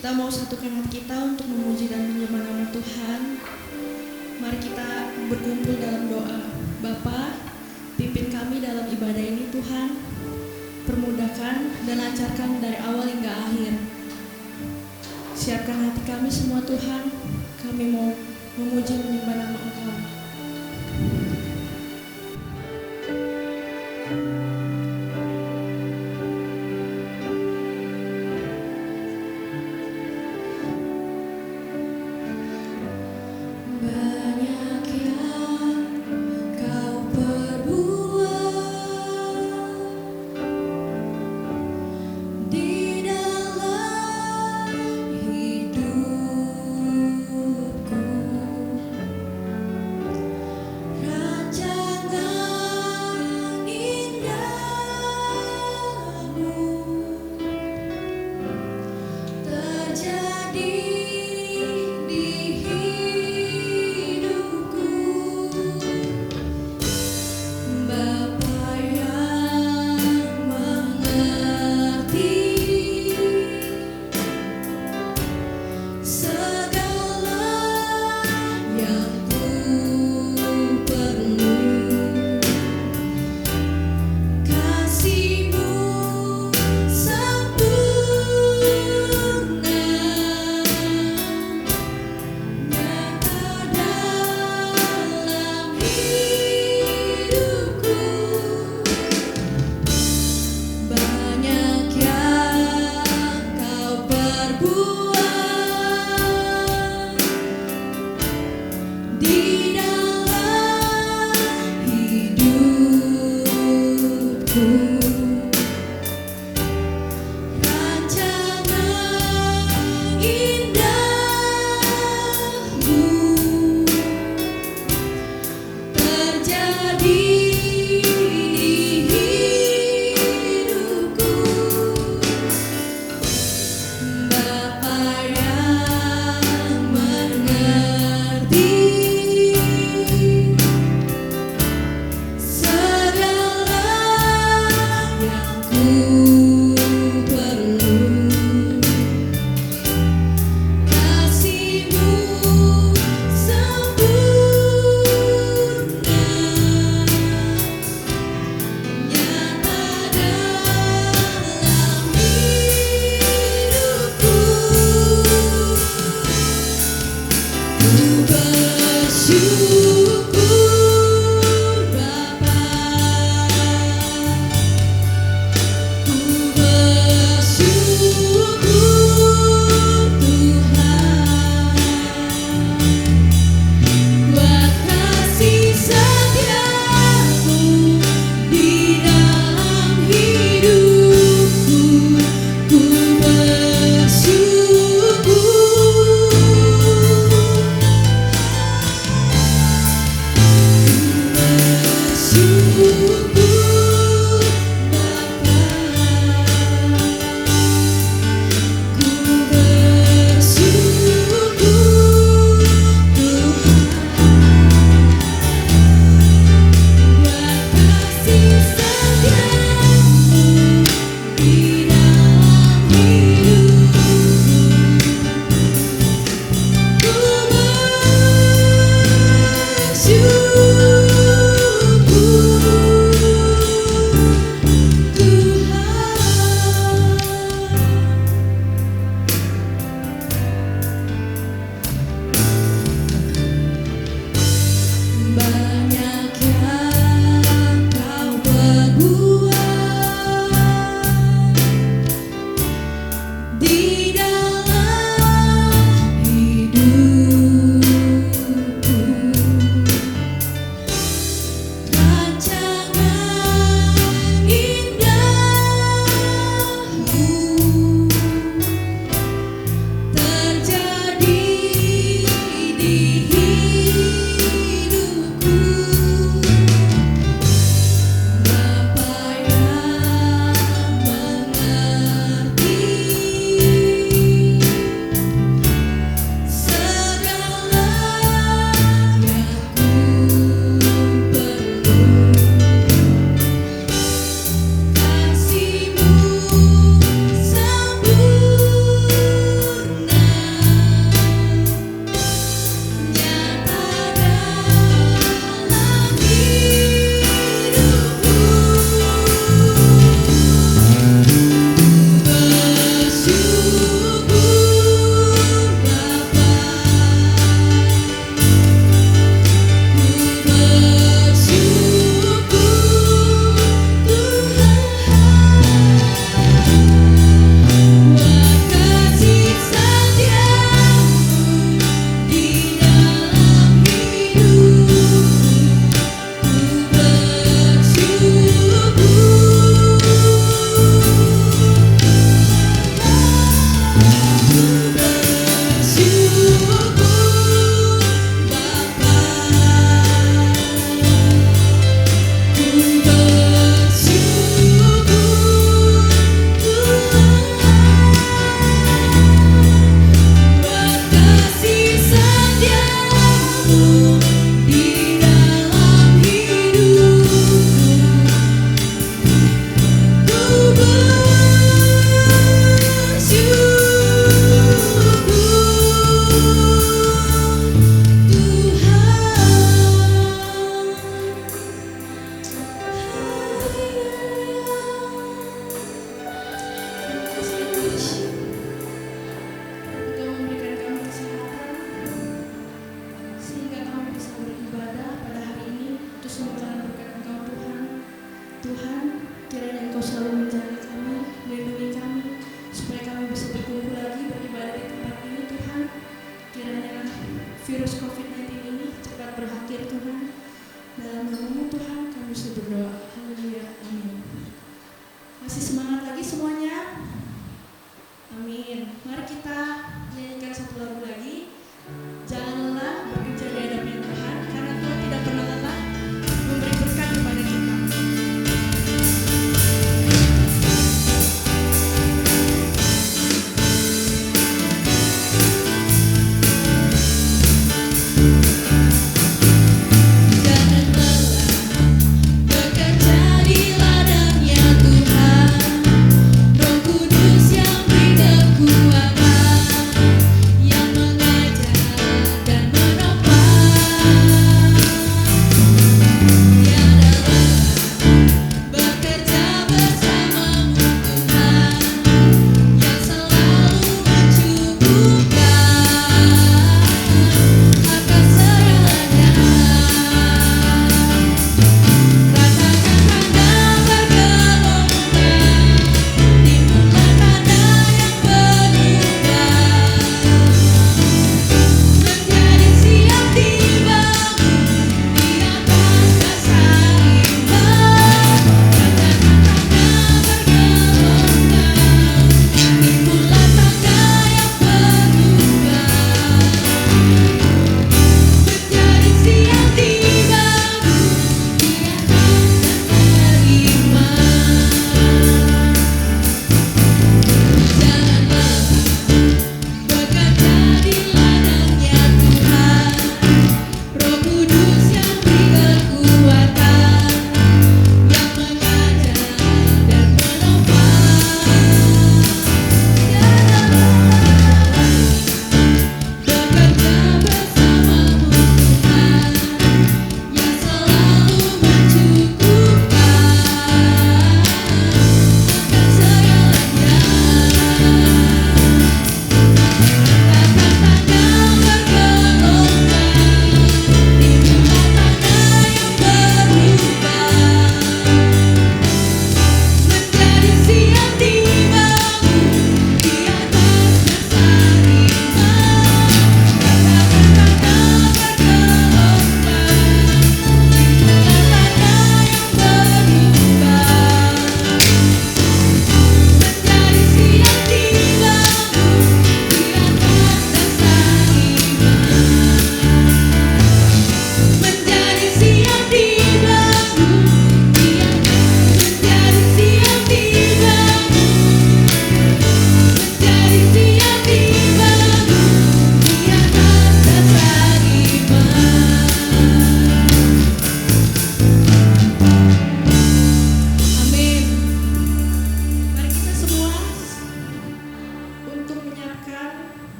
Kita mau satukan hati kita untuk memuji dan menyembah nama Tuhan. Mari kita berkumpul dalam doa. Bapa, pimpin kami dalam ibadah ini Tuhan. Permudahkan dan lancarkan dari awal hingga akhir. Siapkan hati kami semua Tuhan. Kami mau memuji menyembah nama Engkau. Bapa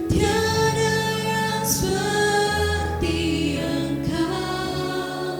Tiada yang seperti Engkau.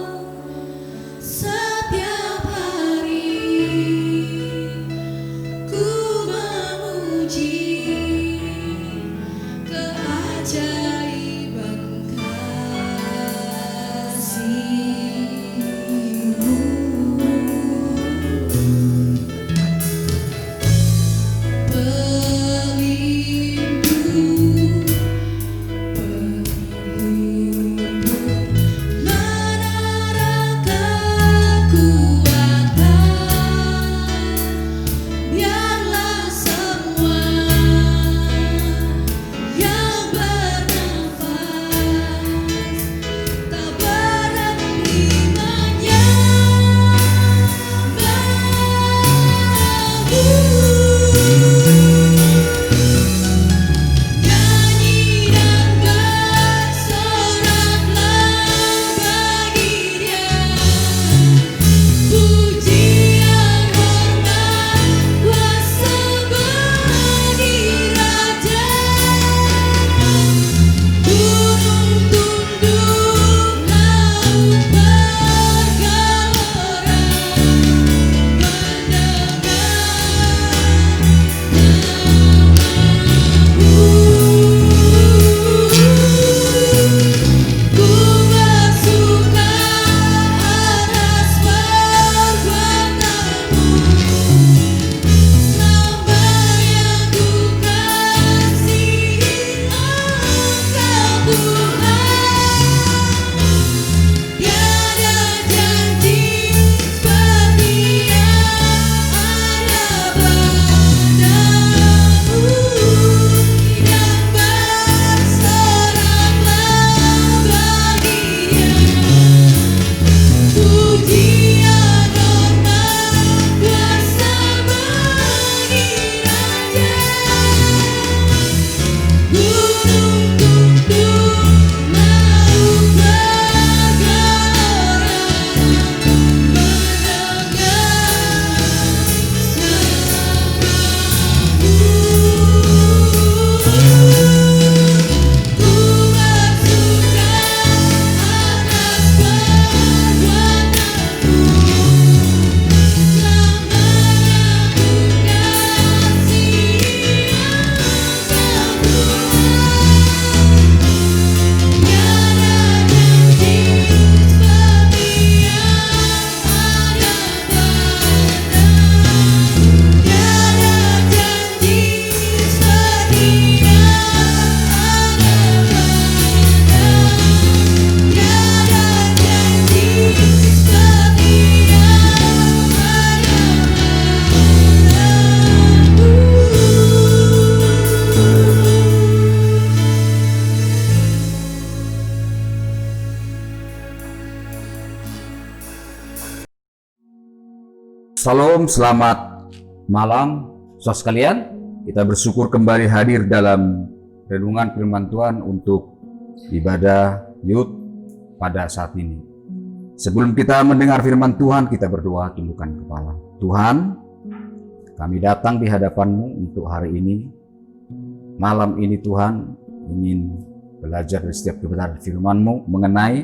Salam, selamat malam saudara sekalian. Kita bersyukur kembali hadir dalam renungan firman Tuhan untuk ibadah Yud pada saat ini. Sebelum kita mendengar firman Tuhan, kita berdoa, tundukkan kepala. Tuhan, kami datang di hadapan-Mu untuk hari ini. Malam ini Tuhan ingin belajar dari setiap kebenaran firman-Mu mengenai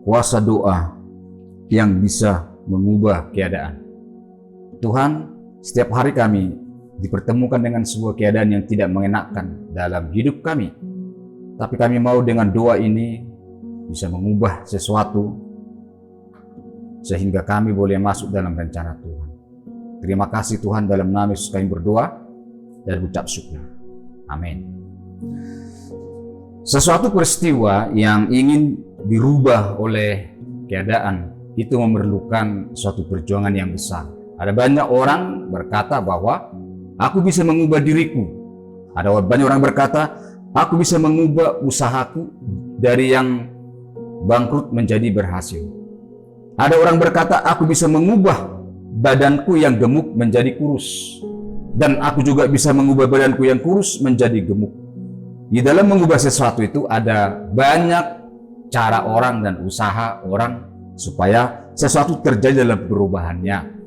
kuasa doa yang bisa mengubah keadaan. Tuhan, setiap hari kami dipertemukan dengan sebuah keadaan yang tidak mengenakan dalam hidup kami. Tapi kami mau dengan doa ini bisa mengubah sesuatu sehingga kami boleh masuk dalam rencana Tuhan. Terima kasih Tuhan, dalam nama Yesus kami berdoa dan ucap syukur. Amin. Sesuatu peristiwa yang ingin dirubah oleh keadaan itu memerlukan suatu perjuangan yang besar. Ada banyak orang berkata bahwa aku bisa mengubah diriku. Ada banyak orang berkata, aku bisa mengubah usahaku dari yang bangkrut menjadi berhasil. Ada orang berkata, aku bisa mengubah badanku yang gemuk menjadi kurus. Dan aku juga bisa mengubah badanku yang kurus menjadi gemuk. Di dalam mengubah sesuatu itu ada banyak cara orang dan usaha orang supaya sesuatu terjadi dalam perubahannya.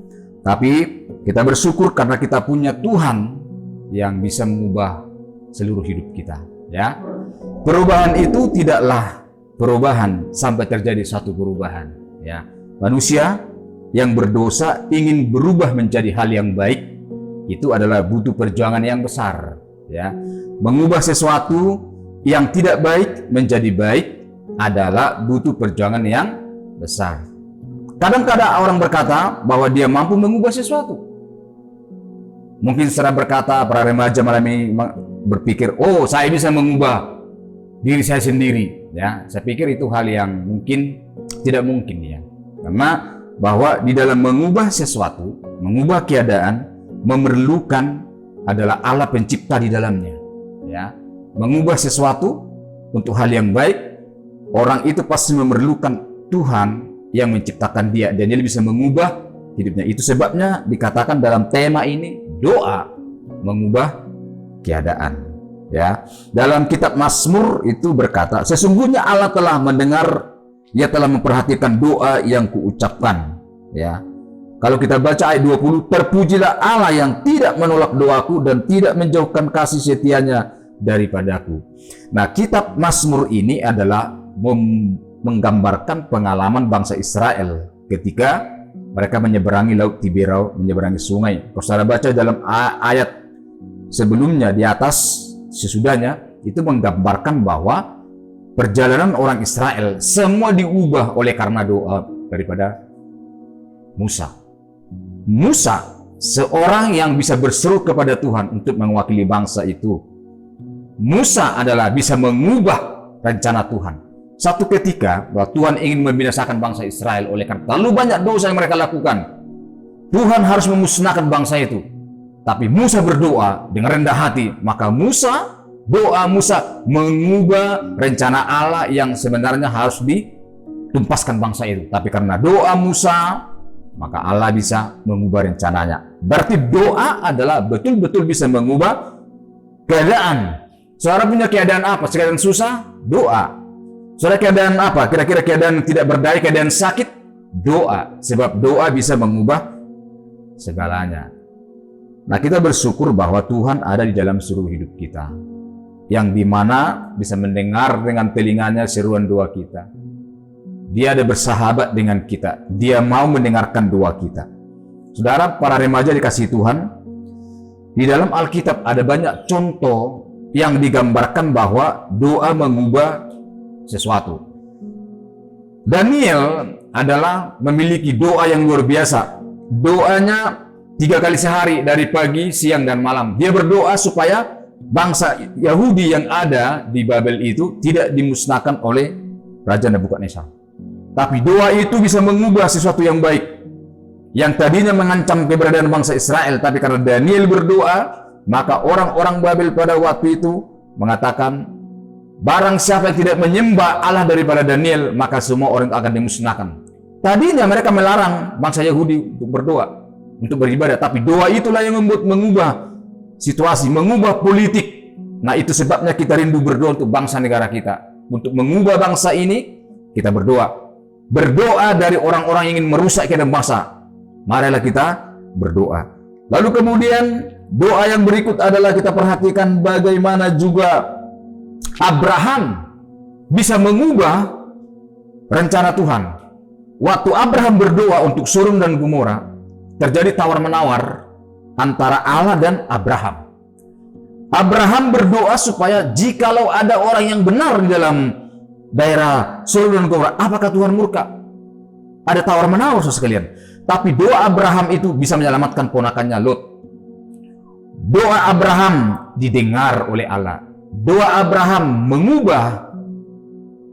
Tapi kita bersyukur karena kita punya Tuhan yang bisa mengubah seluruh hidup kita. Ya, perubahan itu tidaklah perubahan sampai terjadi satu perubahan. Ya, manusia yang berdosa ingin berubah menjadi hal yang baik itu adalah butuh perjuangan yang besar. Ya, mengubah sesuatu yang tidak baik menjadi baik adalah butuh perjuangan yang besar. Kadang-kadang orang berkata bahwa dia mampu mengubah sesuatu. Mungkin secara berkata para remaja malam ini berpikir, oh saya bisa mengubah diri saya sendiri. Ya, saya pikir itu hal yang mungkin tidak mungkin ya. Karena bahwa di dalam mengubah sesuatu, mengubah keadaan, memerlukan adalah Allah pencipta di dalamnya. Ya, mengubah sesuatu untuk hal yang baik, orang itu pasti memerlukan Tuhan yang menciptakan dia dan dia bisa mengubah hidupnya. Itu sebabnya dikatakan dalam tema ini doa mengubah keadaan. Ya, dalam kitab Mazmur itu berkata, sesungguhnya Allah telah mendengar, Ia telah memperhatikan doa yang kuucapkan. Ya, kalau kita baca ayat 20, terpujilah Allah yang tidak menolak doaku dan tidak menjauhkan kasih setianya daripadaku. Nah, kitab Mazmur ini adalah menggambarkan pengalaman bangsa Israel ketika mereka menyeberangi Laut Tiberau, menyeberangi sungai. Kalau saudara baca dalam ayat sebelumnya di atas, sesudahnya, itu menggambarkan bahwa perjalanan orang Israel semua diubah oleh karena doa daripada Musa. Musa, seorang yang bisa berseru kepada Tuhan untuk mewakili bangsa itu. Musa adalah bisa mengubah rencana Tuhan. Satu ketika bahwa Tuhan ingin membinasakan bangsa Israel oleh karena terlalu banyak dosa yang mereka lakukan. Tuhan harus memusnahkan bangsa itu. Tapi Musa berdoa dengan rendah hati, maka doa Musa mengubah rencana Allah yang sebenarnya harus ditumpaskan bangsa itu. Tapi karena doa Musa, maka Allah bisa mengubah rencananya. Berarti doa adalah betul-betul bisa mengubah keadaan. Saudara punya keadaan apa? Keadaan susah? Doa. Saudara keadaan apa? Kira-kira keadaan tidak berdaya, keadaan sakit? Doa. Sebab doa bisa mengubah segalanya. Nah, kita bersyukur bahwa Tuhan ada di dalam seluruh hidup kita. Yang dimana bisa mendengar dengan telinganya seruan doa kita. Dia ada bersahabat dengan kita. Dia mau mendengarkan doa kita. Saudara, para remaja dikasihi Tuhan, di dalam Alkitab ada banyak contoh yang digambarkan bahwa doa mengubah sesuatu. Daniel adalah memiliki doa yang luar biasa. Doanya 3 kali sehari, dari pagi, siang, dan malam. Dia berdoa supaya bangsa Yahudi yang ada di Babel itu tidak dimusnahkan oleh Raja Nebukadnezar. Tapi doa itu bisa mengubah sesuatu yang baik. Yang tadinya mengancam keberadaan bangsa Israel, tapi karena Daniel berdoa, maka orang-orang Babel pada waktu itu mengatakan, barang siapa yang tidak menyembah Allah daripada Daniel, maka semua orang akan dimusnahkan. Tadinya mereka melarang bangsa Yahudi untuk berdoa, untuk beribadah, tapi doa itulah yang mengubah situasi, mengubah politik. Nah, itu sebabnya kita rindu berdoa untuk bangsa negara kita. Untuk mengubah bangsa ini, kita berdoa. Berdoa dari orang-orang yang ingin merusak keadaan bangsa. Marilah kita berdoa. Lalu kemudian doa yang berikut adalah kita perhatikan bagaimana juga Abraham bisa mengubah rencana Tuhan. Waktu Abraham berdoa untuk Sodom dan Gomora, terjadi tawar-menawar antara Allah dan Abraham. Abraham berdoa supaya jikalau ada orang yang benar di dalam daerah Sodom dan Gomora, apakah Tuhan murka? Ada tawar-menawar sekalian. Tapi doa Abraham itu bisa menyelamatkan ponakannya Lot. Doa Abraham didengar oleh Allah. Doa Abraham mengubah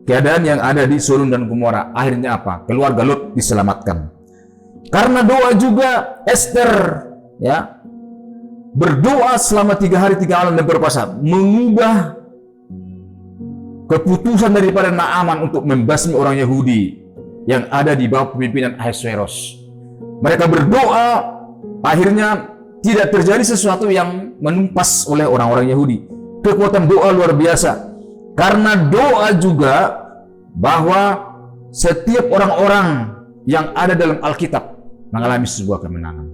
keadaan yang ada di Sodom dan Gomora. Akhirnya apa? Keluarga Lot diselamatkan. Karena doa juga Esther, ya, berdoa selama 3 hari 3 malam dan berpuasa, mengubah keputusan daripada Naaman untuk membasmi orang Yahudi yang ada di bawah pemimpinan Ahasuerus. Mereka berdoa, akhirnya tidak terjadi sesuatu yang menumpas oleh orang-orang Yahudi. Kekuatan doa luar biasa. Karena doa juga bahwa setiap orang-orang yang ada dalam Alkitab mengalami sebuah kemenangan.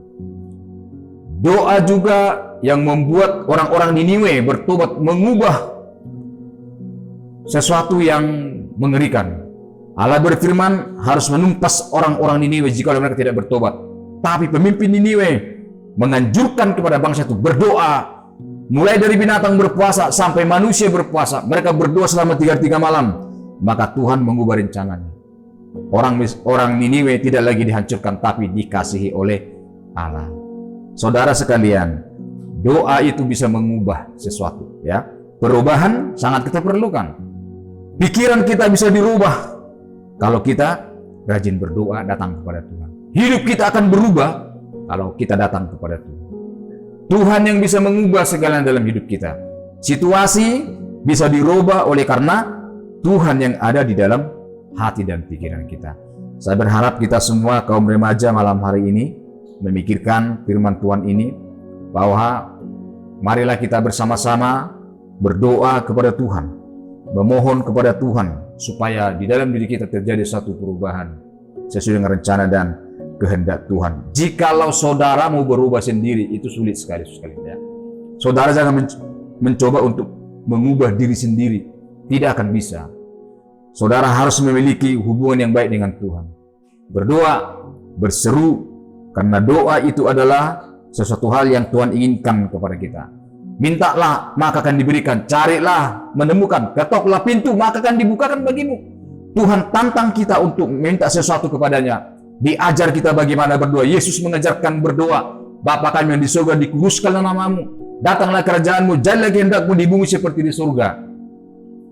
Doa juga yang membuat orang-orang Niniwe bertobat, mengubah sesuatu yang mengerikan. Allah berfirman harus menumpas orang-orang Niniwe jika mereka tidak bertobat. Tapi pemimpin Niniwe menganjurkan kepada bangsa itu berdoa. Mulai dari binatang berpuasa sampai manusia berpuasa. Mereka berdoa selama 3 malam. Maka Tuhan mengubah rencananya. Orang Niniwe tidak lagi dihancurkan, tapi dikasihi oleh Allah. Saudara sekalian, Doa itu bisa mengubah sesuatu, ya. Perubahan sangat kita perlukan. Pikiran kita bisa dirubah kalau kita rajin berdoa, datang kepada Tuhan. Hidup kita akan berubah kalau kita datang kepada Tuhan. Tuhan yang bisa mengubah segala dalam hidup kita. Situasi bisa dirubah oleh karena Tuhan yang ada di dalam hati dan pikiran kita. Saya berharap kita semua kaum remaja malam hari ini memikirkan firman Tuhan ini, bahwa marilah kita bersama-sama berdoa kepada Tuhan, memohon kepada Tuhan supaya di dalam diri kita terjadi satu perubahan sesuai dengan rencana dan kehendak Tuhan. Jikalau saudara mau berubah sendiri, itu sulit sekali ya. Saudara jangan mencoba untuk mengubah diri sendiri, tidak akan bisa. Saudara harus memiliki hubungan yang baik dengan Tuhan. Berdoa, berseru, karena doa itu adalah sesuatu hal yang Tuhan inginkan kepada kita. Mintalah, maka akan diberikan. Carilah, menemukan. Ketoklah pintu, maka akan dibukakan bagimu. Tuhan tantang kita untuk minta sesuatu kepadanya. Diajar kita bagaimana berdoa. Yesus mengajarkan berdoa. Bapa kami yang di surga, dikuduskanlah namamu. Datanglah kerajaanmu, jadilah kehendakmu di bumi seperti di surga.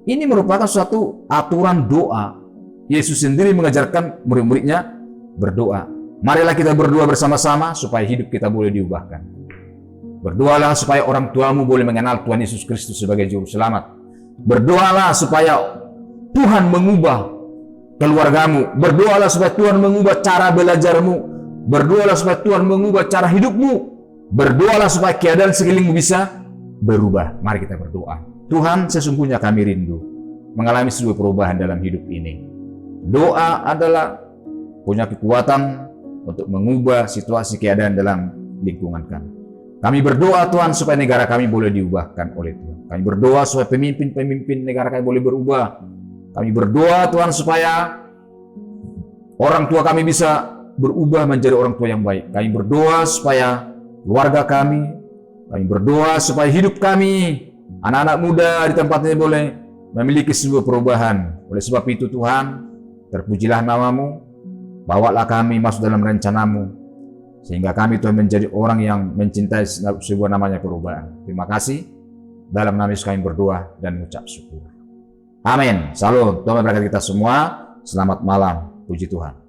Ini merupakan suatu aturan doa. Yesus sendiri mengajarkan murid-muridnya berdoa. Marilah kita berdoa bersama-sama supaya hidup kita boleh diubahkan. Berdoalah supaya orang tuamu boleh mengenal Tuhan Yesus Kristus sebagai Juru Selamat. Berdoalah supaya Tuhan mengubah keluargamu. Berdoalah supaya Tuhan mengubah cara belajarmu. Berdoalah supaya Tuhan mengubah cara hidupmu. Berdoalah supaya keadaan sekelilingmu bisa berubah. Mari kita berdoa. Tuhan, sesungguhnya kami rindu mengalami sebuah perubahan dalam hidup ini. Doa adalah punya kekuatan untuk mengubah situasi keadaan dalam lingkungan kami. Kami berdoa Tuhan supaya negara kami boleh diubahkan oleh Tuhan. Kami berdoa supaya pemimpin-pemimpin negara kami boleh berubah. Kami berdoa Tuhan supaya orang tua kami bisa berubah menjadi orang tua yang baik. Kami berdoa supaya keluarga kami berdoa supaya hidup kami, anak-anak muda di tempat ini boleh memiliki sebuah perubahan. Oleh sebab itu Tuhan, terpujilah namamu, bawalah kami masuk dalam rencanamu, sehingga kami Tuhan menjadi orang yang mencintai sebuah namanya perubahan. Terima kasih. Dalam nama Yesus kami berdoa dan mengucap syukur. Amin. Salam. Tuhan memberkati kita semua. Selamat malam. Puji Tuhan.